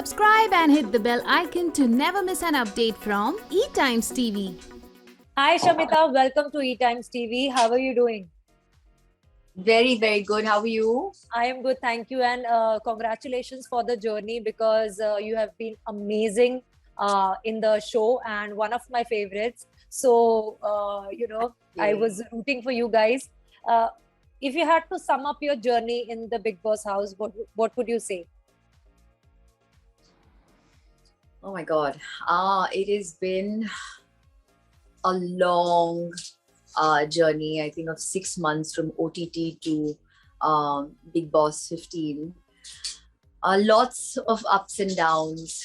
subscribe and hit the bell icon to never miss an update from ETimes TV. Hi Shamita, welcome to ETimes TV. How are you doing? Very, very good. How are you? I am good, thank you, and congratulations for the journey because you have been amazing in the show and one of my favorites. So, I was rooting for you guys. If you had to sum up your journey in the Bigg Boss house, what would you say? Oh my God. It has been a long journey, I think, of 6 months from OTT to Bigg Boss 15. Lots of ups and downs,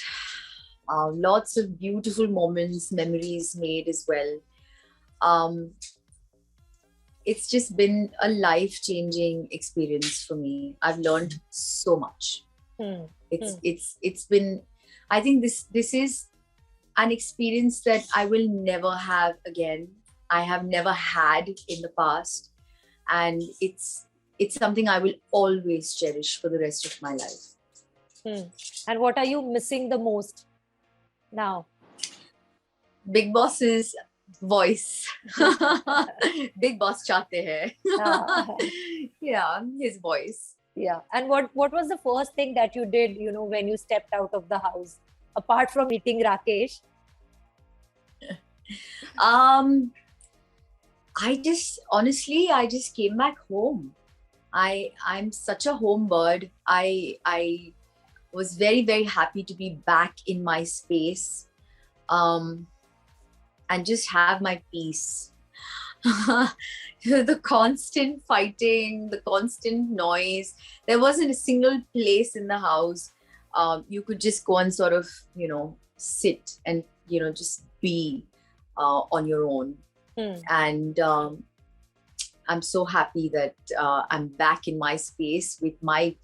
lots of beautiful moments, memories made as well. It's just been a life-changing experience for me. I've learned so much. It's been, I think this is an experience that I will never have again. I have never had in the past, and it's something I will always cherish for the rest of my life. And what are you missing the most now? Bigg Boss's voice. Bigg Boss chahte hai. Yeah, his voice. Yeah. And what was the first thing that you did, when you stepped out of the house, apart from meeting Rakesh? I just came back home. I'm such a home bird. I was very, very happy to be back in my space, and just have my peace. The constant fighting, the constant noise. There wasn't a single place in the house you could just go and sort of, sit and, just be on your own. And I'm so happy that I'm back in my space with my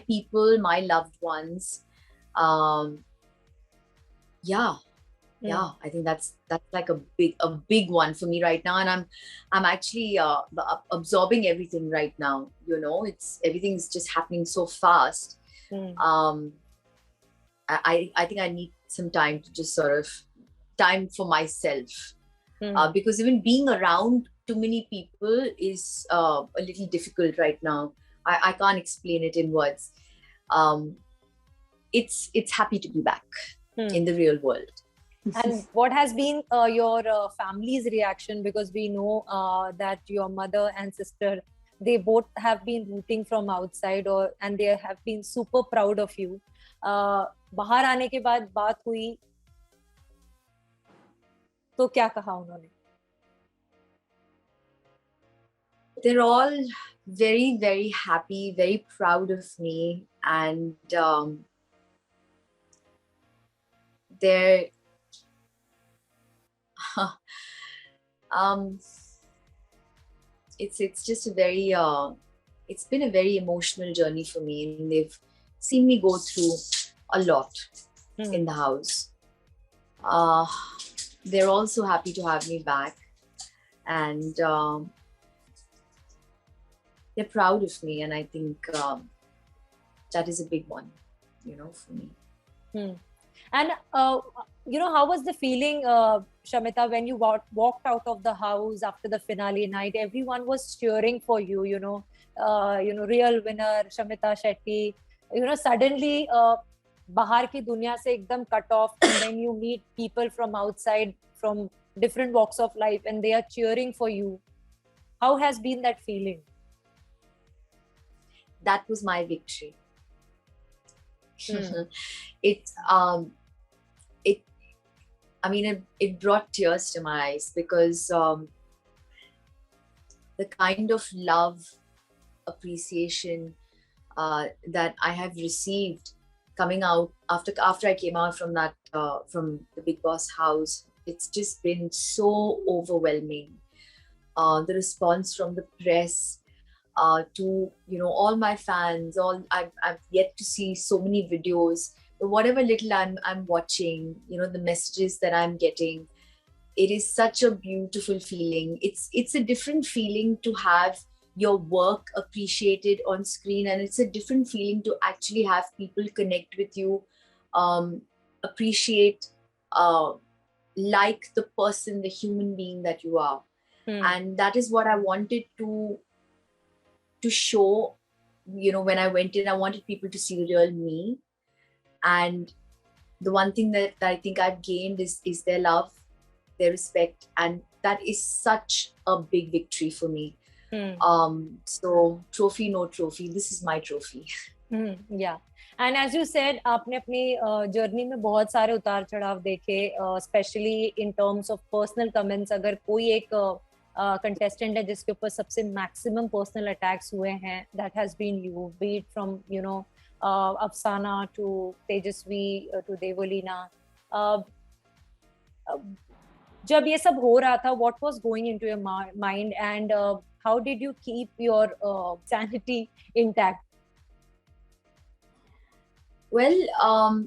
people, my loved ones. I think that's like a big one for me right now, and I'm actually absorbing everything right now. Everything's just happening so fast. I think I need some time to just sort of time for myself. Because even being around too many people is a little difficult right now. I can't explain it in words. It's happy to be back in the real world. And what has been your family's reaction? Because we know that your mother and sister, they both have been rooting from outside, and they have been super proud of you. बाहर आने के बाद बात हुई तो क्या कहा उन्होंने? They're all very, very happy, very proud of me, and they're it's just a very it's been a very emotional journey for me, and they've seen me go through a lot in the house. They're also happy to have me back, and they're proud of me, and I think that is a big one, for me. And how was the feeling, Shamita, when you walked out of the house after the finale night? Everyone was cheering for you. Real winner Shamita Shetty. Suddenly bahar ki dunya se ekdam cut off, and then you meet people from outside, from different walks of life, and they are cheering for you. How has been that feeling? That was my victory. It brought tears to my eyes, because the kind of love, appreciation that I have received coming out after I came out from that from the Bigg Boss house, it's just been so overwhelming. The response from the press to all my fans, I've yet to see so many videos. But whatever little I'm watching, the messages that I'm getting, it is such a beautiful feeling. It's a different feeling to have your work appreciated on screen, and it's a different feeling to actually have people connect with you appreciate, like the person, the human being that you are. And that is what I wanted to show. When I went in, I wanted people to see the real me. And the one thing that I think I've gained is their love, their respect, and that is such a big victory for me. So trophy, no trophy, this is my trophy. Yeah. And as you said, आपने अपनी journey में बहुत सारे उतार चढ़ाव देखे, specially in terms of personal comments. अगर कोई एक कंटेस्टेंट है जिसके ऊपर सबसे मैक्सिमम पर्सनल अटैक्स हुए हैं, that has been you, be it from Afsana to Tejasswi to Devoleena. जब ये सब हो रहा था, what was going into your mind and how did you keep your sanity intact? Well,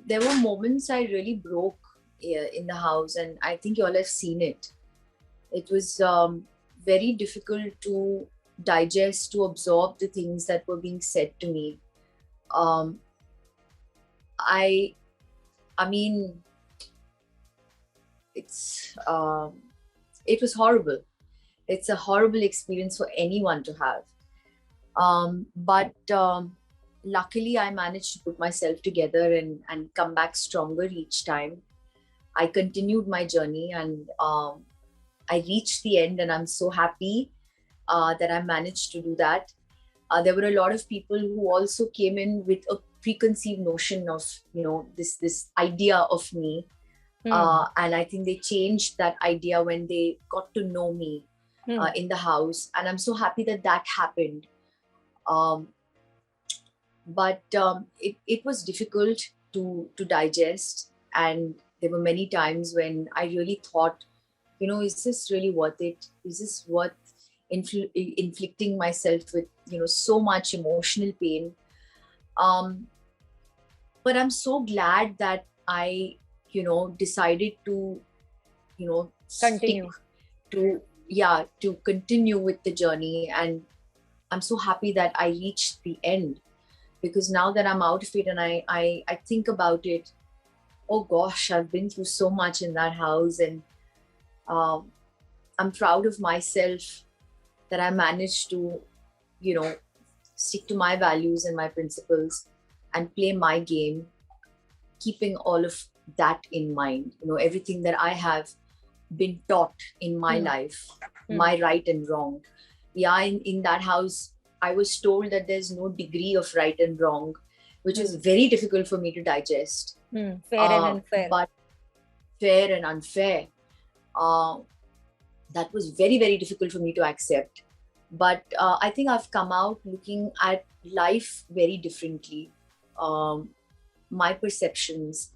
there were moments I really broke in the house, and I think you all have seen it. It was very difficult to digest, to absorb the things that were being said to me. I mean, it was horrible. It's a horrible experience for anyone to have. But luckily, I managed to put myself together and come back stronger each time. I continued my journey, and I reached the end, and I'm so happy that I managed to do that. There were a lot of people who also came in with a preconceived notion of, this idea of me. And I think they changed that idea when they got to know me in the house. And I'm so happy that happened. But it was difficult to digest, and there were many times when I really thought, is this really worth it? Is this worth inflicting myself with so much emotional pain? But I'm so glad that I decided to Continue. to continue with the journey. And I'm so happy that I reached the end. Because now that I'm out of it and I think about it, oh gosh, I've been through so much in that house, and I'm proud of myself that I managed to, stick to my values and my principles and play my game, keeping all of that in mind. Everything that I have been taught in my life, my right and wrong. Yeah, in that house, I was told that there's no degree of right and wrong, which is very difficult for me to digest. Fair and unfair. But fair and unfair. That was very, very difficult for me to accept. But I think I've come out looking at life very differently. My perceptions.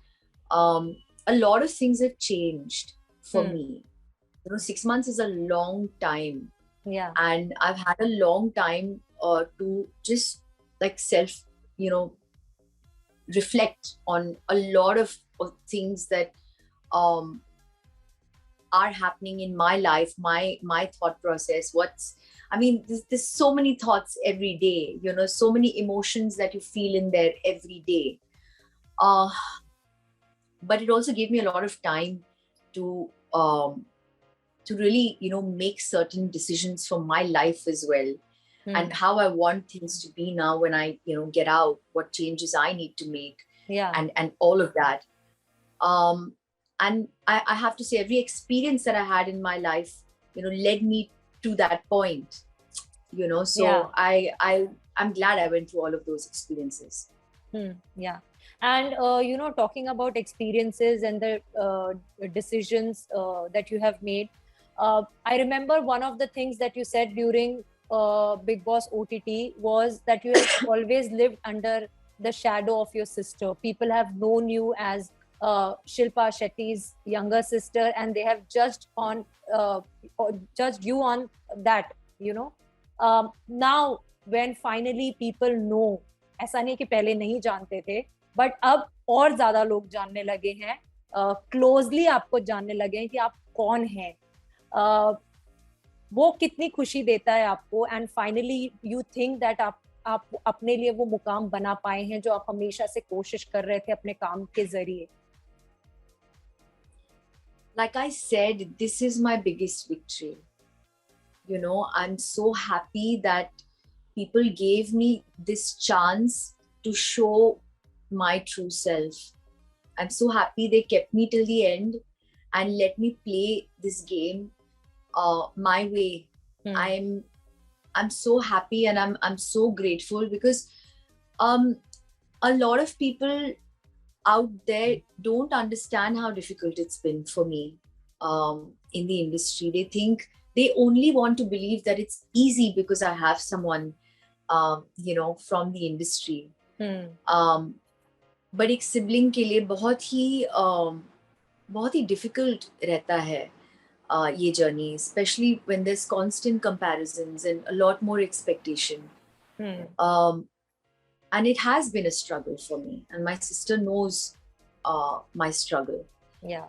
A lot of things have changed for me. 6 months is a long time. Yeah. And I've had a long time to just like reflect on a lot of things that are happening in my life, my thought process. There's so many thoughts every day, so many emotions that you feel in there every day. But it also gave me a lot of time to really, make certain decisions for my life as well. And how I want things to be now when I, get out, what changes I need to make, and all of that. And I have to say, every experience that I had in my life, led me to that point, so I'm glad I went through all of those experiences. Yeah. And, talking about experiences and the decisions that you have made, I remember one of the things that you said during Bigg Boss OTT was that you have always lived under the shadow of your sister. People have known you as Shilpa Shetty's younger sister, and they have judged you on that, now when finally people know, ऐसा नहीं कि पहले नहीं जानते थे, but अब और ज्यादा लोग जानने लगे हैं, क्लोजली आपको जानने लगे हैं कि आप कौन हैं, वो कितनी खुशी देता है आपको. And finally you think that आप आप अपने लिए वो मुकाम बना पाए हैं जो आप हमेशा से कोशिश कर रहे थे अपने काम के जरिए? Like I said, this is my biggest victory. You know, I'm so happy that people gave me this chance to show my true self. I'm so happy they kept me till the end and let me play this game my way. I'm so happy and I'm so grateful because a lot of people out there don't understand how difficult it's been for me in the industry. They think they only want to believe that it's easy because I have someone from the industry. But एक sibling के लिए बहुत ही difficult रहता है ये journey, especially when there's constant comparisons and a lot more expectation. And it has been a struggle for me, and my sister knows my struggle. Yeah.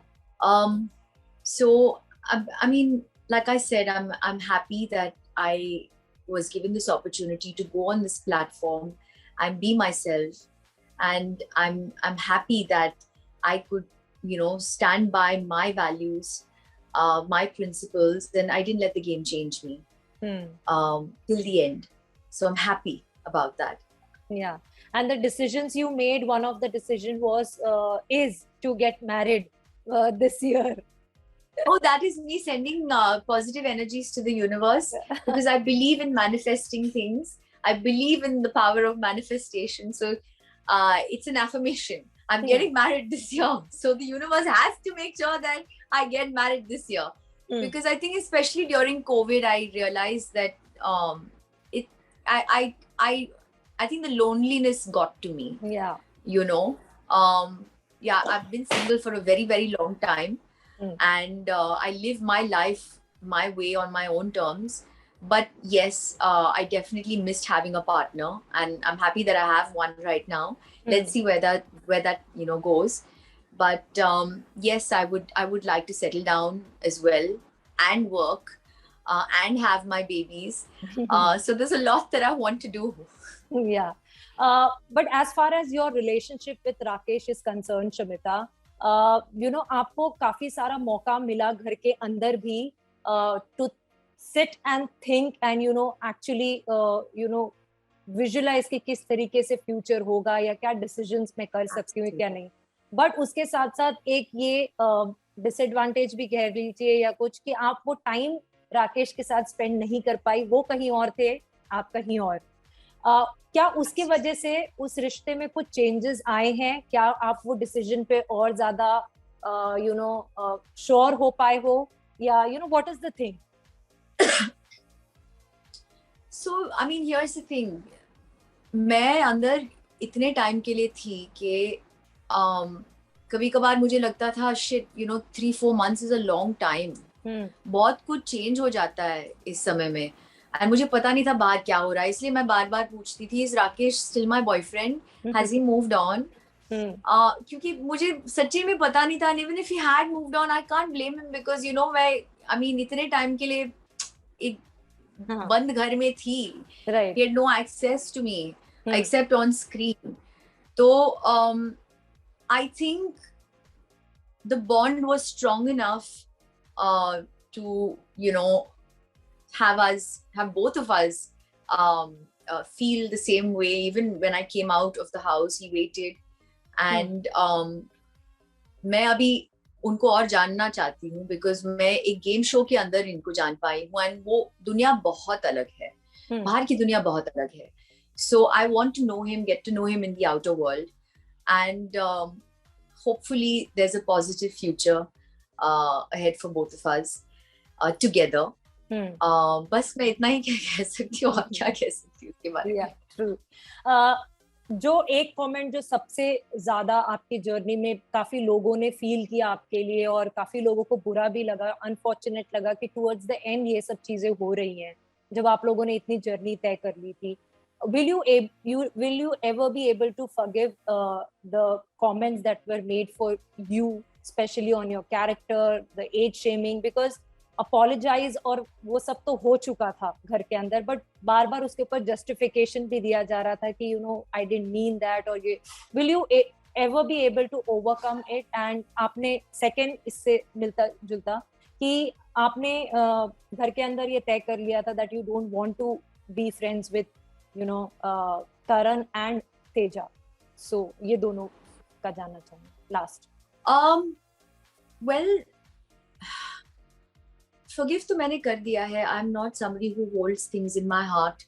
So I mean, like I said, I'm happy that I was given this opportunity to go on this platform and be myself, and I'm happy that I could, stand by my values, my principles, and I didn't let the game change me till the end. So I'm happy about that. Yeah. And the decisions you made, one of the decision is to get married this year. Oh, that is me sending positive energies to the universe because I believe in manifesting things. I believe in the power of manifestation. So it's an affirmation. I'm getting married this year. So the universe has to make sure that I get married this year. Because I think especially during COVID, I realized that I think the loneliness got to me. Yeah. I've been single for a very, very long time. And I live my life my way on my own terms. But yes, I definitely missed having a partner, and I'm happy that I have one right now. Let's see where that goes. But yes, I would like to settle down as well and work and have my babies. So there's a lot that I want to do. Yeah. But as far as your relationship with Rakesh is concerned, Shamita, आपको काफी सारा मौका मिला घर के अंदर भी to sit and think and actually visualize कि किस तरीके से फ्यूचर होगा या क्या डिसीजंस मैं कर सकती हूँ क्या नहीं. बट उसके साथ साथ एक ये डिसएडवांटेज भी कह लीजिए या कुछ कि आप वो टाइम राकेश के साथ स्पेंड नहीं कर पाई, वो कहीं और थे, आप कहीं और. क्या उसके वजह से उस रिश्ते में कुछ चेंजेस आए हैं? क्या आप वो डिसीजन पे और ज्यादा श्योर हो पाए हो या what is the thing? So I mean here's the thing, मैं अंदर इतने टाइम के लिए थी कि कभी कभार मुझे लगता था shit 3-4 months is a long time. बहुत कुछ चेंज हो जाता है इस समय में एंड मुझे पता नहीं था बाहर क्या हो रहा है, इसलिए मैं बार बार पूछती थी, is Rakesh still my boyfriend, has he moved on? क्योंकि मुझे सच्ची में पता नहीं था. Even if he had moved on I can't blame him because I mean इतने टाइम के लिए एक बंद घर में थी. He had no access to me except on screen. तो I think the bond was strong enough to have both of us feel the same way. Even when I came out of the house, he waited. And मैं अभी उनको और जानना चाहती हूँ because मैं एक गेम शो के अंदर इनको जान पाई हूँ and वो दुनिया बहुत अलग है, बाहर की दुनिया बहुत अलग है. So I want to know him, get to know him in the outer world, and hopefully there's a positive future ahead for both of us together. बस मैं इतना ही कह सकती हूँ, और क्या कह सकती हूँ उसके बारे में. ट्रू. जो एक कमेंट जो सबसे ज्यादा आपकी जर्नी में काफी लोगों ने फील किया आपके लिए और काफी लोगों को बुरा भी लगा, अनफॉर्चुनेट लगा कि टुवर्ड्स द एंड ये सब चीजें हो रही हैं जब आप लोगों ने इतनी जर्नी तय कर ली थी. Will you ever be able to forgive the comments that were made for you, especially on your character, the age shaming? Because apologise और वो सब तो हो चुका था घर के अंदर, बट बार बार उसके ऊपर जस्टिफिकेशन भी दिया जा रहा था कि आई डिडंट मीन दैट, और ये will you ever be able to overcome it? And आपने सेकंड इससे मिलता जुलता कि आपने घर के अंदर ये तय कर लिया था that you don't want to be friends with Taran and Teja, so ये दोनों का जानना चाहूंगी लास्ट। Well, forgive तो मैंने कर दिया है. I'm not somebody who holds things in my heart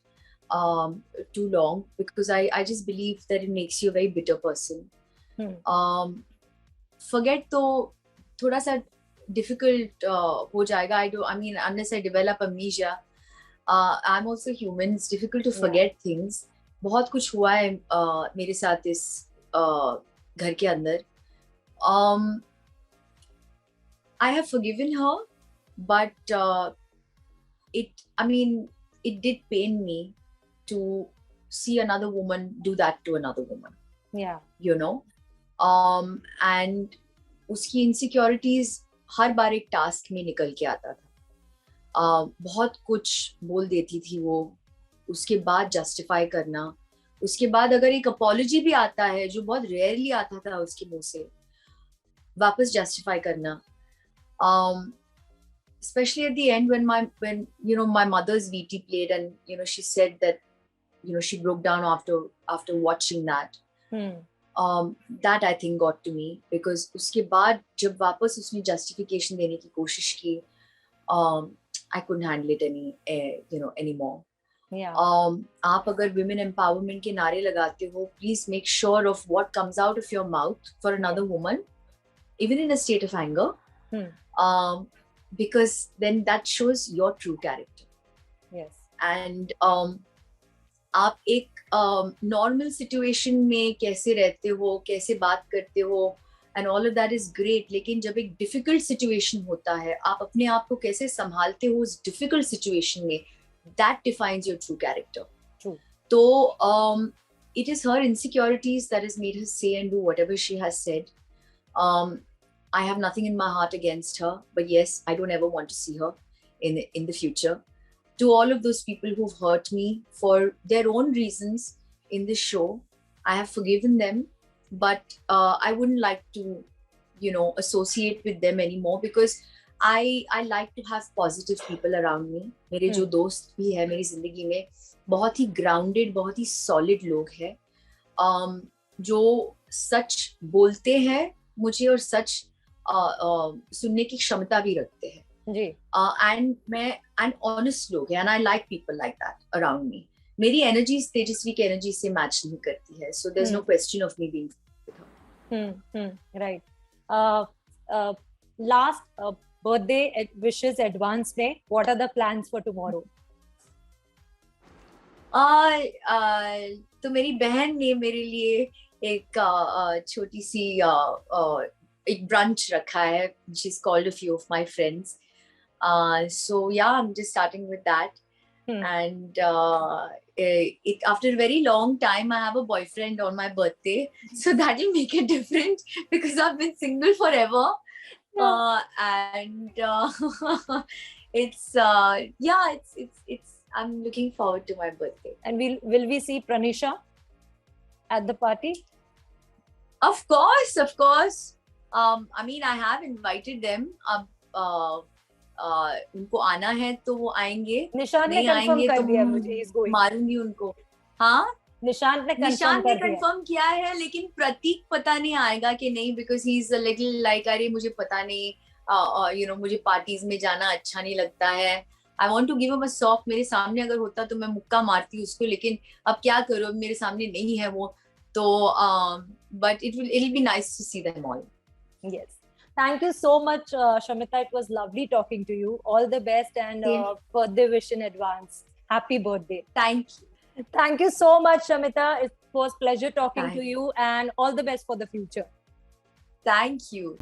too long, because I just believe that it makes you a very bitter person. Forget तो थोड़ा सा difficult हो जाएगा. I mean, unless I develop amnesia, I'm also human. It's difficult to forget things. बहुत कुछ हुआ है मेरे साथ इस घर के अंदर. I have forgiven her, but it did pain me to see another woman do that to another woman. Yeah. And उसकी insecurities हर बार एक टास्क में निकल के आता था. बहुत कुछ बोल देती थी वो, उसके बाद जस्टिफाई करना, उसके बाद अगर एक अपॉलॉजी भी आता है जो बहुत रेयरली आता था उसके मुंह से, वापस जस्टिफाई करना. Especially at the end when my mother's VT played, and she said that she broke down after watching that. That I think got to me, because उसके बाद जब वापस उसने justification देने की कोशिश की, I couldn't handle it anymore. Yeah. आप अगर women empowerment के नारे लगाते हो, please make sure of what comes out of your mouth for another woman, even in a state of anger. Because then that shows your true character. Yes. And आप एक normal situation में कैसे रहते हो, कैसे बात करते हो, and all of that is great. लेकिन जब एक difficult situation होता है, आप अपने आप को कैसे संभालते हो उस difficult situation में, that defines your true character. True. So it is her insecurities that has made her say and do whatever she has said. I have nothing in my heart against her, but yes, I don't ever want to see her in the future. To all of those people who've hurt me for their own reasons in this show, I have forgiven them, but I wouldn't like to, associate with them anymore, because I like to have positive people around me. मेरे जो दोस्त भी है मेरी जिंदगी में, बहुत ही grounded, बहुत ही solid लोग हैं, जो सच बोलते हैं मुझे और सच सुनने की क्षमता भी रखते हैं जी. and honest लोग हैं, and I like people like that around me. मेरी एनर्जी तेजस्वी की एनर्जी से मैच नहीं करती है, so there's no question of me being with her. Right. Last birthday wishes advance में, what are the plans for tomorrow? तो मेरी बहन ने मेरे लिए एक छोटी सी एक brunch रखा है. She's called a few of my friends. So yeah, I'm just starting with that. And after a very long time, I have a boyfriend on my birthday, so that will make it different because I've been single forever. And it's I'm looking forward to my birthday. And will we see Pranisha at the party? Of course. I mean, I have invited them. अब उनको आना है तो वो आएंगे. निशान ने confirm कर दिया मुझे, he's going. मारूंगी उनको. हाँ, निशान ने कंफर्म किया है, लेकिन प्रतीक पता नहीं आएगा कि नहीं, because he's a little like, अरे मुझे पता नहीं, मुझे पार्टीज में जाना अच्छा नहीं लगता है. I want to give him a sock. मेरे सामने अगर होता तो मैं मुक्का मारती उसको, लेकिन अब क्या करूँ, मेरे सामने नहीं है वो तो. But it'll be nice to see them all. Yes. Thank you so much, Shamita. It was lovely talking to you. All the best, and birthday wish in advance. Happy birthday. Thank you. Thank you so much, Shamita. It was pleasure talking to you, and all the best for the future. Thank you.